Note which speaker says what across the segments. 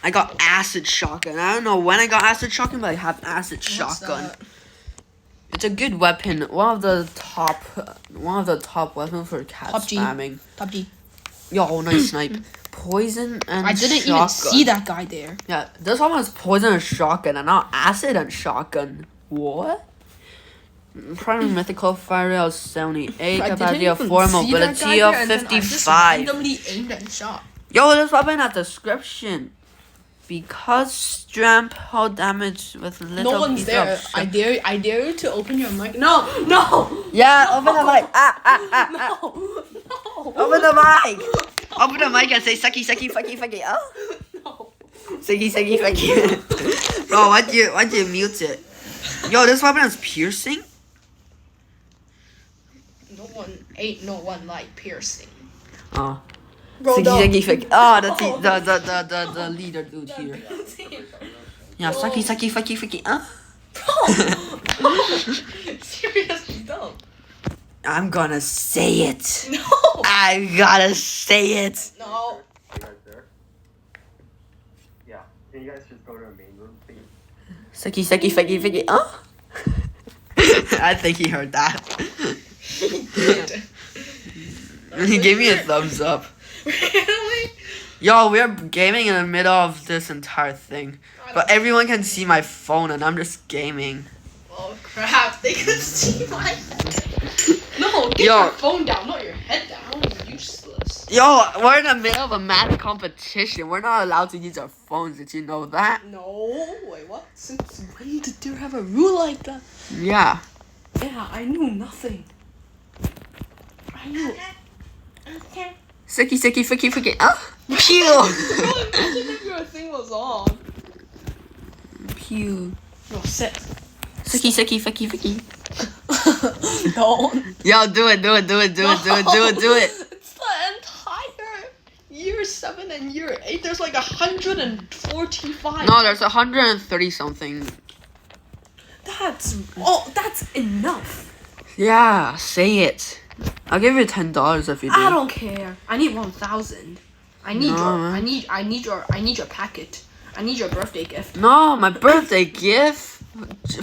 Speaker 1: I got acid shotgun. I don't know when I got acid shotgun, but I have acid shotgun.
Speaker 2: That?
Speaker 1: It's a good weapon. One of the top weapons for cat spamming.
Speaker 2: PUBG.
Speaker 1: Yo, nice snipe. Poison and
Speaker 2: I didn't
Speaker 1: shotgun.
Speaker 2: even see that guy there.
Speaker 1: Yeah, this one was poison and shotgun, and not acid and shotgun. What? Primary mythical fire rate of 78, capacity of 4, mobility of 55.
Speaker 2: Randomly aimed and shot.
Speaker 1: Yo, this weapon in the description. Because Stramp hold damage with little
Speaker 2: No one's
Speaker 1: piece
Speaker 2: there.
Speaker 1: of
Speaker 2: I dare you to open your mic. No.
Speaker 1: Yeah, open the mic.
Speaker 2: No.
Speaker 1: Open the mic. Open the mic and say sucky, sucky, fucky, fucky. Oh.
Speaker 2: No.
Speaker 1: Sucky, sucky, fucky. Bro, why'd you mute it? Yo, this weapon is piercing?
Speaker 2: Ain't no one like piercing.
Speaker 1: Oh.
Speaker 2: Bro,
Speaker 1: Sucky, sucky, fucky. Oh, the leader dude here. Yeah, sucky, sucky, fucky, fucky.
Speaker 2: Seriously, don't.
Speaker 1: I'm gonna say it.
Speaker 2: No.
Speaker 1: I gotta say it.
Speaker 2: No.
Speaker 3: You guys there? Yeah. Can you guys just go to the main room, please?
Speaker 1: Sucky, sucky, fucky, fucky. I think he heard that. He gave me a thumbs up.
Speaker 2: Really?
Speaker 1: Yo, we're gaming in the middle of this entire thing. But everyone can see my phone and I'm just gaming.
Speaker 2: Oh crap, they could see my head. No, get
Speaker 1: Yo.
Speaker 2: your phone down, not your head down. You're useless.
Speaker 1: Yo, we're in the middle of a math competition. We're not allowed to use our phones. Did you know that?
Speaker 2: No, wait, what? Since when did there have a rule like that?
Speaker 1: Yeah.
Speaker 2: Yeah, I knew nothing. I knew. Okay.
Speaker 1: Sucky, sucky, fucky, fucky. Pew!
Speaker 2: Imagine if your thing was on.
Speaker 1: Pew.
Speaker 2: No, sit.
Speaker 1: Sucky, sucky, fucky, fucky.
Speaker 2: Don't.
Speaker 1: Yo, do it.
Speaker 2: It's the entire year 7 and year 8. There's like 145.
Speaker 1: No, there's 130 something.
Speaker 2: That's enough.
Speaker 1: Yeah, say it. I'll give you $10 if you do.
Speaker 2: I don't care. I need 1,000. I need
Speaker 1: No,
Speaker 2: your.
Speaker 1: man.
Speaker 2: I need your packet. I need your birthday gift.
Speaker 1: No, my birthday gift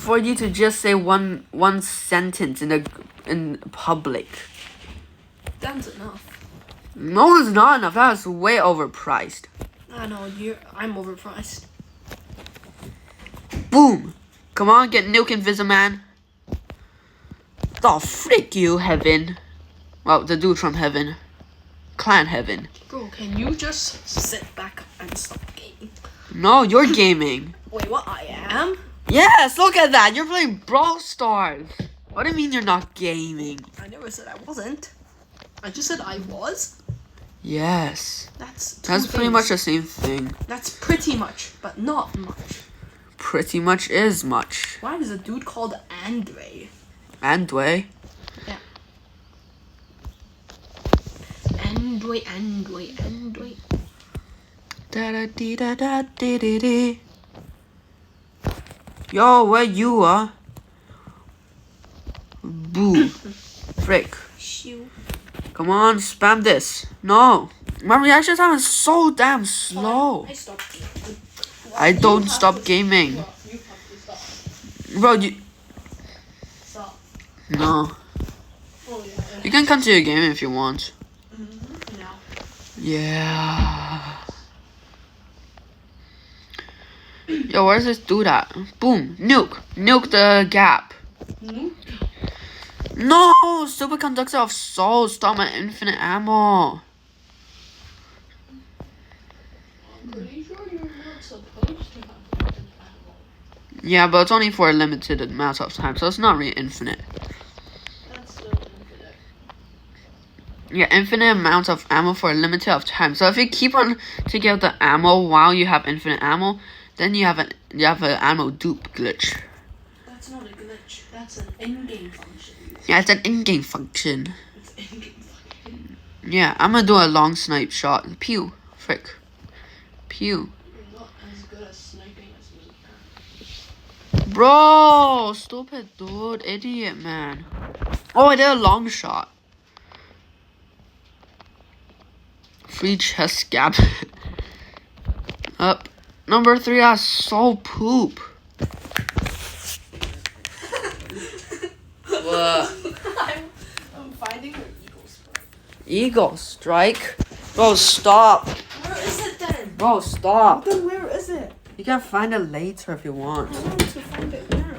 Speaker 1: for you to just say one sentence in public.
Speaker 2: That's enough.
Speaker 1: No, it's not enough. That's way overpriced.
Speaker 2: I know I'm overpriced.
Speaker 1: Boom! Come on, get Nuke Invisiman. Oh, frick you, Heaven. Well, the dude from Heaven. Clan Heaven.
Speaker 2: Bro, can you just sit back and stop gaming?
Speaker 1: No, you're gaming.
Speaker 2: Wait, what? I am?
Speaker 1: Yes, look at that. You're playing Brawl Stars. What do you mean you're not gaming?
Speaker 2: I never said I wasn't. I just said I was.
Speaker 1: Yes.
Speaker 2: That's
Speaker 1: Pretty much the same thing.
Speaker 2: That's pretty much, but not much.
Speaker 1: Pretty much is much.
Speaker 2: Why is a dude called Andre?
Speaker 1: Andway.
Speaker 2: Yeah. Andway.
Speaker 1: Da da dee da da dee dee dee. Yo, where you are? Boo. Frick.
Speaker 2: Shoo.
Speaker 1: Come on, spam this. No. My reaction time is so damn slow.
Speaker 2: I stopped.
Speaker 1: I don't stop gaming.
Speaker 2: You have to stop.
Speaker 1: Bro, you...
Speaker 2: Stop.
Speaker 1: No.
Speaker 2: Oh yeah.
Speaker 1: You can continue gaming if you want.
Speaker 2: No.
Speaker 1: Yeah. Yo, where does this dude at? Boom. Nuke. Nuke the gap. No! Superconductor of Soul. Stop my infinite ammo.
Speaker 2: I'm pretty sure you're not supposed to have an ammo.
Speaker 1: Yeah, but it's only for a limited amount of time, so it's not really infinite.
Speaker 2: That's still infinite.
Speaker 1: Yeah, infinite amount of ammo for a limited of time. So if you keep on taking out the ammo while you have infinite ammo, then you have an ammo dupe glitch.
Speaker 2: That's not a glitch. That's an in-game function.
Speaker 1: Yeah, it's an in-game function.
Speaker 2: It's in-game function.
Speaker 1: Yeah, I'm gonna do a long snipe shot. Pew. Frick. Pew.
Speaker 2: You're not as good at sniping as me.
Speaker 1: Bro! Stupid dude. Idiot, man. Oh, I did a long shot. Free chest gap. Up. Number 3, that's so poop. What?
Speaker 2: I'm finding the eagle strike.
Speaker 1: Eagle strike? Bro, stop.
Speaker 2: Where is it then?
Speaker 1: Bro, stop.
Speaker 2: Then where is it?
Speaker 1: You can find it later if you want.
Speaker 2: I want to find it now.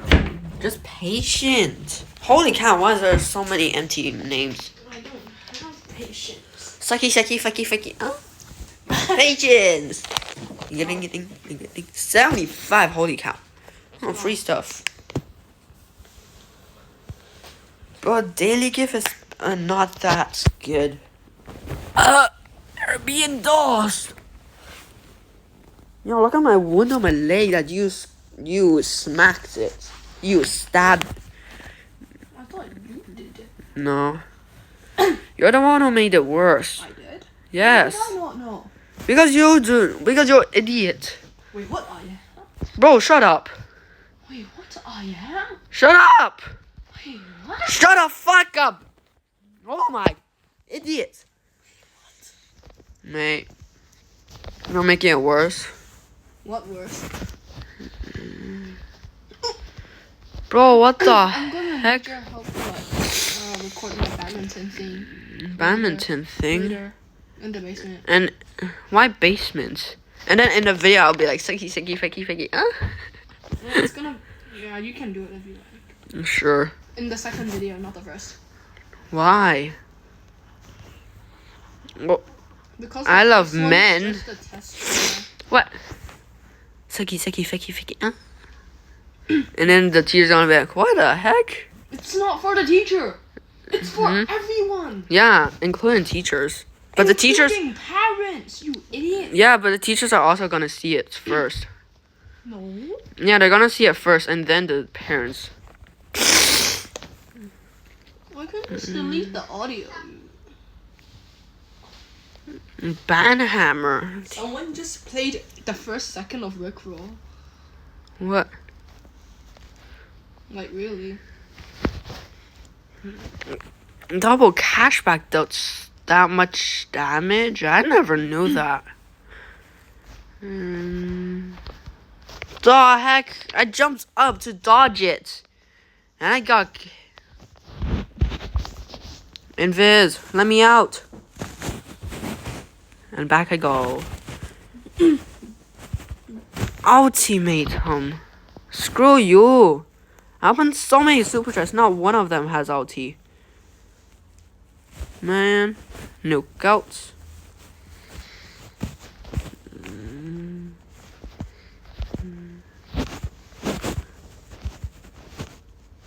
Speaker 1: Just patient. Holy cow, why is there so many empty names?
Speaker 2: I don't have patience.
Speaker 1: Sucky, sucky, fucky, fucky. Patience. 75. Holy cow. Oh, free stuff. Bro, daily gift is not that good. You're being dosed. Yo, look at my wound on my leg that you smacked it. You stabbed.
Speaker 2: I thought you did it.
Speaker 1: No. You're the one who made it worse.
Speaker 2: I did?
Speaker 1: Yes.
Speaker 2: How did I not know?
Speaker 1: Because you do. Because you're an idiot.
Speaker 2: Wait, what are you?
Speaker 1: Bro, shut up.
Speaker 2: Wait, what are you?
Speaker 1: Shut up.
Speaker 2: Wait, what?
Speaker 1: Shut the fuck up. Oh my. Idiot. Mate. You're making it worse.
Speaker 2: What worse?
Speaker 1: Bro, what the
Speaker 2: I'm gonna
Speaker 1: heck?
Speaker 2: need your help record my badminton thing.
Speaker 1: Badminton thing?
Speaker 2: Later. In the basement.
Speaker 1: And why basement? And then in the video I'll be like, sucky, sucky, fucky, fucky.
Speaker 2: Yeah, it's gonna... Yeah, you can do it if you like.
Speaker 1: Sure.
Speaker 2: In the second video, not the first.
Speaker 1: Why? Well,
Speaker 2: Because
Speaker 1: I
Speaker 2: the
Speaker 1: love
Speaker 2: first one's
Speaker 1: men.
Speaker 2: just a test.
Speaker 1: what? Sucky, sucky, fucky, fucky. And then the teacher's gonna be like, what the heck?
Speaker 2: It's not for the teacher. It's for everyone.
Speaker 1: Yeah, including teachers. But the teachers...
Speaker 2: Including parents, you idiot.
Speaker 1: Yeah, but the teachers are also gonna see it first.
Speaker 2: No.
Speaker 1: Yeah, they're gonna see it first, and then the parents.
Speaker 2: Why couldn't you just delete the audio?
Speaker 1: Banhammer.
Speaker 2: Someone just played the first second of Rickroll.
Speaker 1: What?
Speaker 2: Like, really?
Speaker 1: Double cashback does that much damage? I never knew that. The heck? I jumped up to dodge it. And I got... Invis, let me out. And back I go. Ultimate Screw you. I opened so many super chests, not one of them has ulti. Man, knockouts.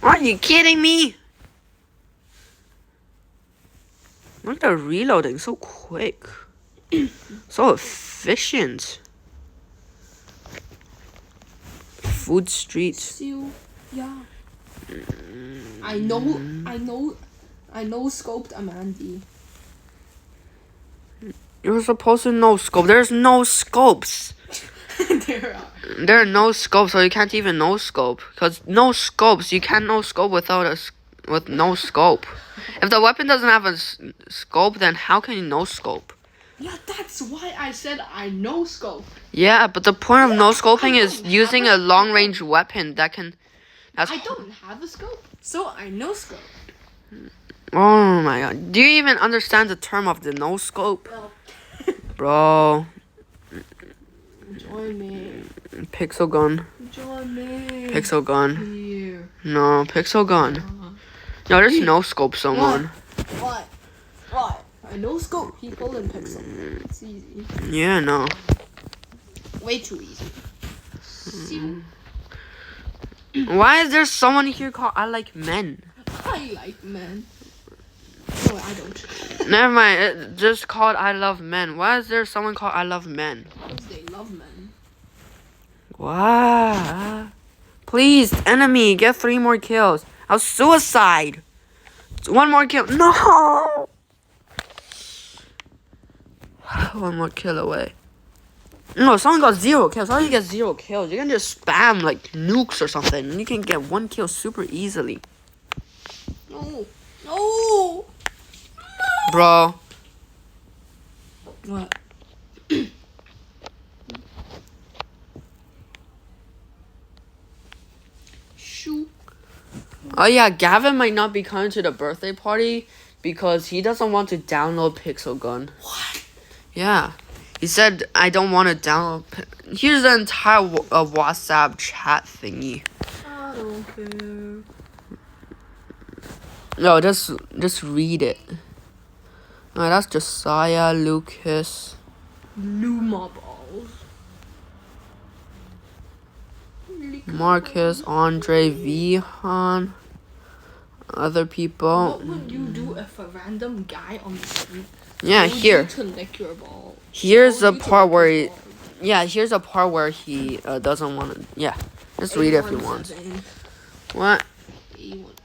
Speaker 1: Are you kidding me? Look at the reloading, so quick. So efficient. Food Street.
Speaker 2: Still, yeah. I know scoped Amandi.
Speaker 1: You're supposed to know scope. There's no scopes.
Speaker 2: There are.
Speaker 1: There are no scopes, so you can't even no scope. Cause no scopes, you can't no scope with no scope. If the weapon doesn't have a scope, then how can you no scope?
Speaker 2: Yeah, that's why I said I know scope.
Speaker 1: Yeah, but the point of no scoping is using a long range weapon that can.
Speaker 2: I don't have a scope, so I know scope.
Speaker 1: Oh my god! Do you even understand the term of the no scope,
Speaker 2: Well,
Speaker 1: bro?
Speaker 2: join me.
Speaker 1: Pixel gun.
Speaker 2: Join me.
Speaker 1: Pixel gun.
Speaker 2: Here.
Speaker 1: No, pixel gun. No, there's no scope someone.
Speaker 2: What? I know scope people in Pixel. It's easy.
Speaker 1: Yeah, no.
Speaker 2: Way too easy. See?
Speaker 1: Why is there someone here called I Like Men?
Speaker 2: I like men. No, I don't.
Speaker 1: Never mind, it's just called I Love Men. Why is there someone called I Love Men?
Speaker 2: Because they love men.
Speaker 1: Wow. Please, enemy, get 3 more kills. I'll suicide. 1 more kill. No! 1 more kill away. No, someone got 0 kills. How do you get 0 kills? You can just spam like nukes or something, and you can get 1 kill super easily.
Speaker 2: No. No.
Speaker 1: Bro.
Speaker 2: What?
Speaker 1: Oh yeah, Gavin might not be coming to the birthday party because he doesn't want to download Pixel Gun.
Speaker 2: What?
Speaker 1: Yeah. He said, I don't want to download... Here's the entire WhatsApp chat thingy.
Speaker 2: I don't care.
Speaker 1: No, just read it. Alright, that's Josiah, Lucas.
Speaker 2: Luma balls.
Speaker 1: Marcus, Andre, Vihan, other people.
Speaker 2: What would you do if a random guy on the street
Speaker 1: Yeah,
Speaker 2: told
Speaker 1: here.
Speaker 2: you to lick your ball?
Speaker 1: Here's the
Speaker 2: Told you to
Speaker 1: part
Speaker 2: lick
Speaker 1: where
Speaker 2: his
Speaker 1: he,
Speaker 2: balls?
Speaker 1: yeah, here's the part where he doesn't want to. Yeah, just read it if you want.
Speaker 2: 817.
Speaker 1: What?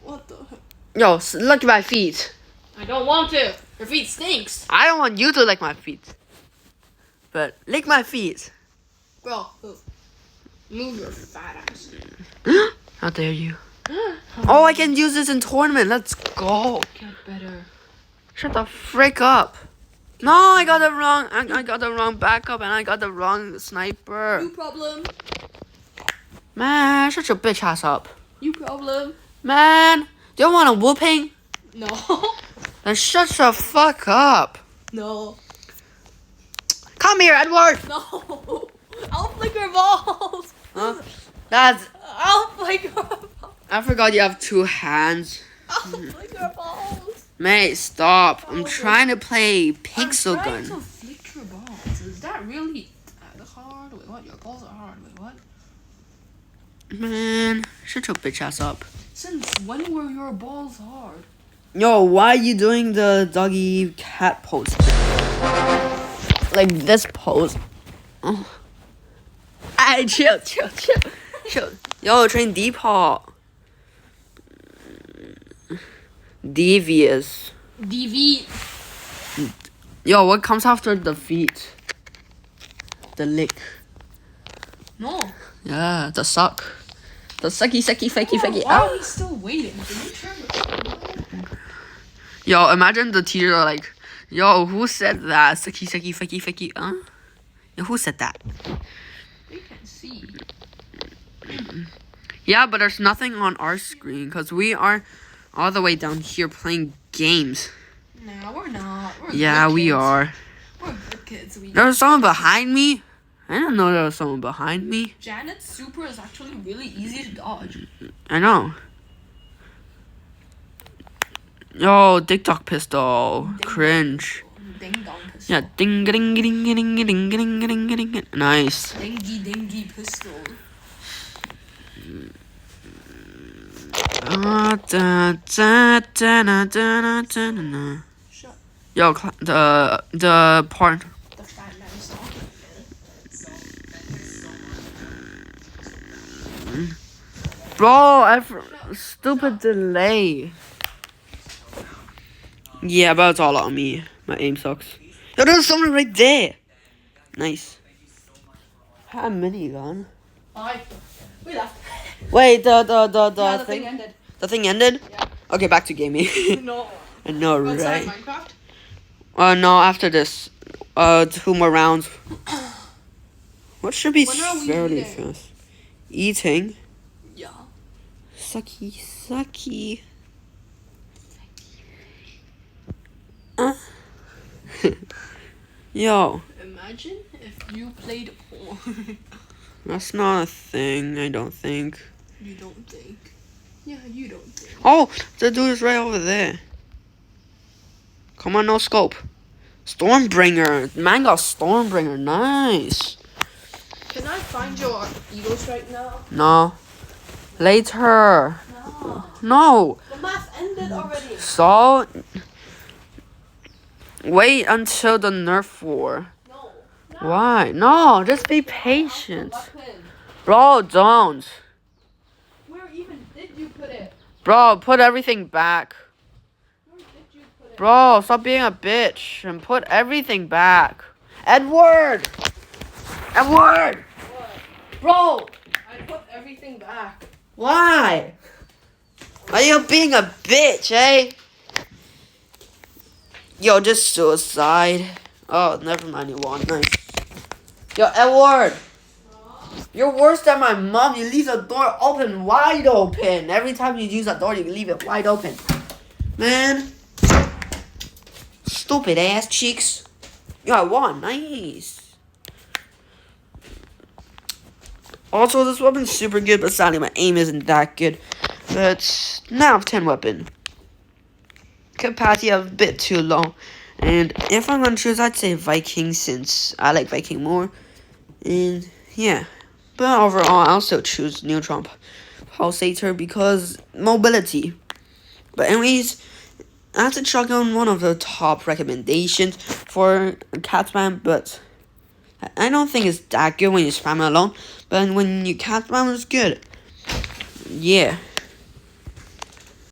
Speaker 2: What the heck?
Speaker 1: Yo, look at my feet.
Speaker 2: I don't want to. Your feet stinks.
Speaker 1: I don't want you to lick my feet, but lick my feet.
Speaker 2: Bro, move your fat ass.
Speaker 1: How dare you? Oh, I can use this in tournament. Let's go.
Speaker 2: Get better.
Speaker 1: Shut the frick up. No, I got the wrong. I got the wrong backup and I got the wrong sniper.
Speaker 2: You problem.
Speaker 1: Man, shut your bitch ass up.
Speaker 2: You problem.
Speaker 1: Man, do you want a whooping?
Speaker 2: No.
Speaker 1: Then shut the fuck up.
Speaker 2: No.
Speaker 1: Come here, Edward.
Speaker 2: No. I'll flick your balls.
Speaker 1: Huh? That's.
Speaker 2: I'll flick your balls.
Speaker 1: I forgot you have two hands.
Speaker 2: I'll flick your balls.
Speaker 1: Mate, stop. I'm trying to play Pixel
Speaker 2: I'm trying
Speaker 1: Gun.
Speaker 2: to flick your balls. Is that really that hard? Wait, what? Your balls are hard. Wait, what?
Speaker 1: Man, shut your bitch ass up.
Speaker 2: Since when were your balls hard?
Speaker 1: Yo, why are you doing the doggy cat pose? Like this pose. Oh. Ay, chill. Yo, train Deepaw. Devious.
Speaker 2: DV.
Speaker 1: Yo, what comes after the feet? The lick.
Speaker 2: No.
Speaker 1: Yeah, the suck. The sucky.
Speaker 2: Why are we still waiting? Can you turn the
Speaker 1: Yo, imagine the teacher like, yo, who said that? Sucky. Yo, who said that?
Speaker 2: They can see.
Speaker 1: Yeah, but there's nothing on our screen because we are all the way down here playing games.
Speaker 2: No, we're not. We're
Speaker 1: Yeah,
Speaker 2: good
Speaker 1: we
Speaker 2: kids.
Speaker 1: are.
Speaker 2: We're good kids.
Speaker 1: There's someone behind me? I didn't know there was someone behind me.
Speaker 2: Janet's super is actually really easy to dodge.
Speaker 1: I know. Yo, TikTok pistol. Cringe.
Speaker 2: Ding dong pistol.
Speaker 1: Yeah, ding. Nice.
Speaker 2: Dingy pistol. Shut
Speaker 1: Yo, the part.
Speaker 2: the fat man's talking.
Speaker 1: Bro, stupid delay. Yeah, but it's all on me. My aim sucks. Yo, there's someone right there. Nice. Had a minigun.
Speaker 2: We left.
Speaker 1: Wait, the
Speaker 2: The
Speaker 1: thing.
Speaker 2: thing ended.
Speaker 1: The thing ended.
Speaker 2: Yeah.
Speaker 1: Okay, back to gaming.
Speaker 2: No.
Speaker 1: I know,
Speaker 2: Outside
Speaker 1: right?
Speaker 2: Minecraft?
Speaker 1: No, after this, 2 more rounds. What should be
Speaker 2: When are we
Speaker 1: fairly
Speaker 2: eating?
Speaker 1: fast? Eating.
Speaker 2: Yeah.
Speaker 1: Sucky. Yo,
Speaker 2: Imagine if you played porn.
Speaker 1: that's not a thing, I don't think.
Speaker 2: You don't think. Yeah, you don't think.
Speaker 1: Oh, the dude is right over there. Come on, no scope. Stormbringer. Man got Stormbringer. Nice.
Speaker 2: Can I find your Eagles right now?
Speaker 1: No. Later.
Speaker 2: No.
Speaker 1: No.
Speaker 2: The math ended already.
Speaker 1: So, wait until the Nerf war.
Speaker 2: No.
Speaker 1: Why? No, just be patient.
Speaker 2: Weapon.
Speaker 1: Bro, don't.
Speaker 2: Where even did you put it?
Speaker 1: Bro, put everything back.
Speaker 2: Where did you put it?
Speaker 1: Bro, stop being a bitch and put everything back. Edward!
Speaker 2: What?
Speaker 1: Bro!
Speaker 2: I put everything back.
Speaker 1: Why? Are you being a bitch, eh? Yo, just suicide. Oh, never mind, you won. Nice. Yo, Edward! You're worse than my mom. You leave the door open, wide open. Every time you use that door, you leave it wide open. Man. Stupid ass cheeks. Yeah, I won. Nice. Also, this weapon's super good, but sadly my aim isn't that good. But now 10 weapon. Capacity a bit too low. And if I'm gonna choose, I'd say Viking, since I like Viking more. And yeah. But overall, I'll still choose Neutron Pulsator because mobility. But anyways, Acid Shotgun, one of the top recommendations for cat spam, but I don't think it's that good when you spam it alone. But when you cat spam, it's good. Yeah.